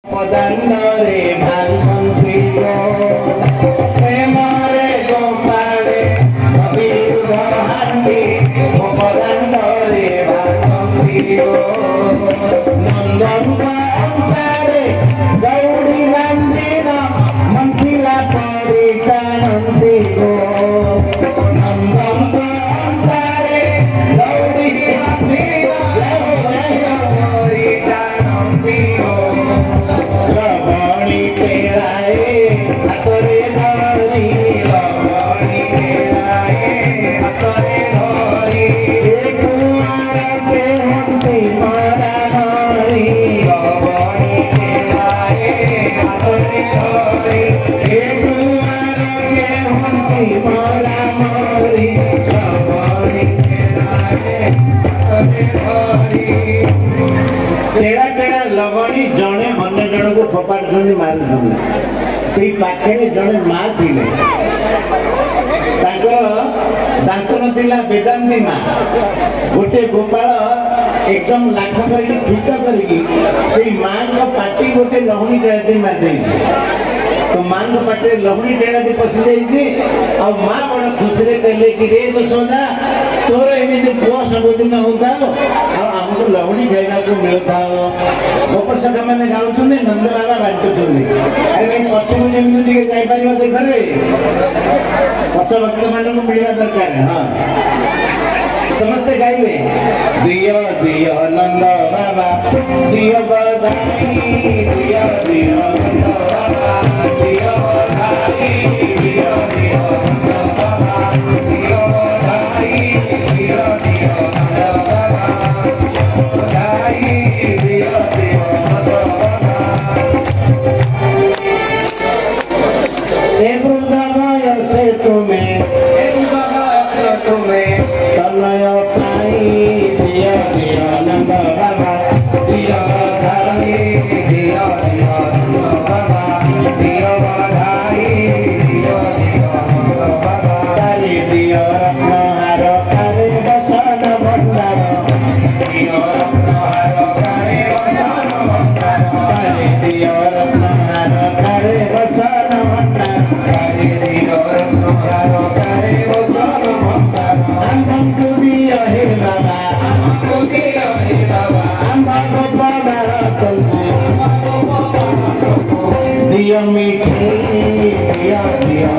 Padandare Bhankantiyo Premare Gopale Abhirudhandi Padandare Bhankantiyo Nandampa Antare Gauri Nandina Mantila Parika Nantiyo Nandampa Antare Gauri Nandina Mantila Parika Nantiyo Lavani teraye atore dhari lavani teraye atore dhari kumara ke honti mara nari lavani teraye atore dhari kumara ke honti mara nari lavani teraye atore dhari तेरा तेरा लवणी जड़े अन्य जन को फोपाड़ी मारुंट से पाखे जड़े माँ थी दांत ना वेदांती माँ गोटे गोपाल एकदम लाख कर ठीक करके माँ का पार्टी गोटे लवणी डेराटी मारदे तो माँ को पाटे लवणी डेराटी पशि जाइए आ माँ बड़ा खुशी कहले कि रे यशोदा तोर एमती पुआ सबुदिन होता आमको लवणी खाइबा को मिलता गोप सखा मैंने गाँव नंद बाबा बांटुं अरे भाई पछक जमी जापर देखरे पछ भक्त मान मिलवा दरकार हाँ समस्ते गाइबे दिय दिय नंद बाबा दिय बधाई दिय दिय नंद बाबा दिय बधाई दिय दिय नंद बाबा दिय बधाई दिय दिय नंद बाबा बधाई दिय दिय नंद बाबा हे वृंदावन से तुम्हें तनय पाई दिय दिय नंद बाबा दिय बधाई दिय दिय नंद बाबा दिय बधाई दिय दिय नंद बाबा तारी दिय रत्नहार करे बसन भंडार दिय रत्नहार करे बसन भंडार तारी दिय रत्नहार करे बसन भंडार तारी दिय रत्नहार करे बसन भंडार हमको दिया हे बाबा हमको दिया हे बाबा हमको बाबा तुमको दिया मीठी दिया दिया